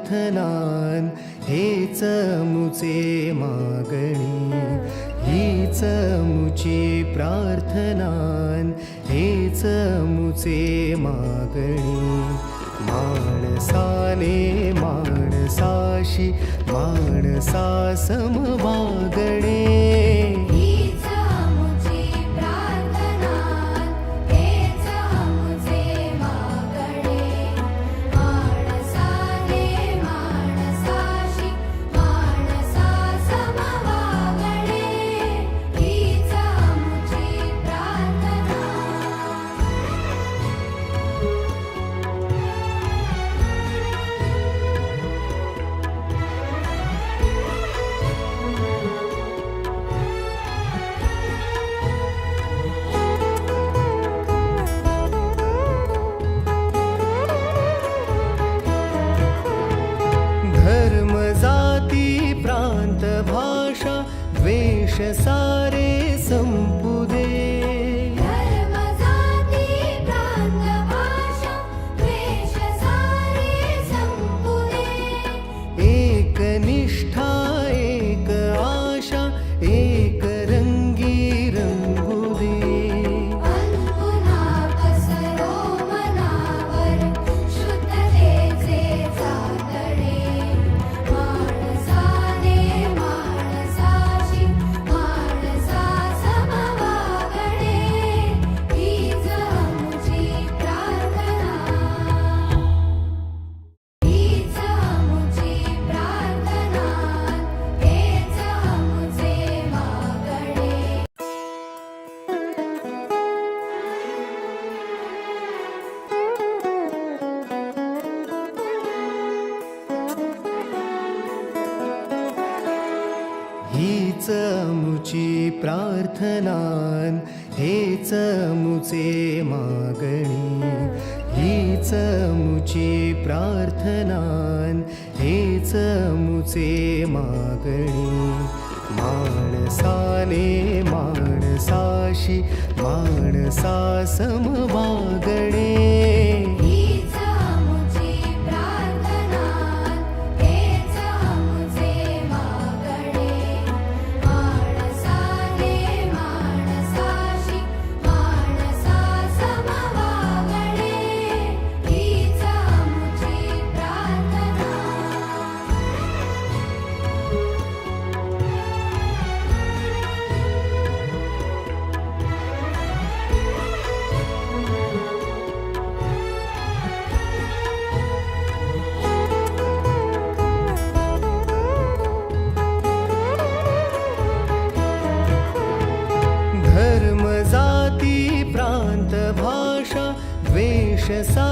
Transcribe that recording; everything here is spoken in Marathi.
प्रार्थनान हेच मुचे मागणी, हीच मुची प्रार्थनान हेच मुचे मागणी. माणसाने माणसाशी माणसा सम वागणे, हीच मुची प्रार्थना हेच मुचे मागणे. माणसाने माणसाशी माणसा सम वागणे, हीच मुची प्रार्थना. धर्म जाती प्रांत भाषा द्वेष सारे संपू दे, धर्म जाती प्रांत भाषा द्वेष सारे संपू दे. एक निष्ठा एक आशा एक रंगी रंगू दे. पुन्हा पसरो मनावर शुद्धतेचे चांदणे. माणसाने माणसाशी माणसा सम वागणे, हीच मुची प्रार्थना. हीच मुची प्रार्थना हेच मुचे मागणे. हीच मुची प्रार्थनान हेच मुचे मागणी, हीच मुची प्रार्थनान हेच मुचे मागणी. माणसाने माणसाशी माणसा सम वागणे, हीच मुची प्रार्थना हेच मुचे मागणे. माणसाने माणसाशी माणसा सम वागणे, हीच मुची प्रार्थना. धर्म जाती प्रांत भाषा द्वेष सा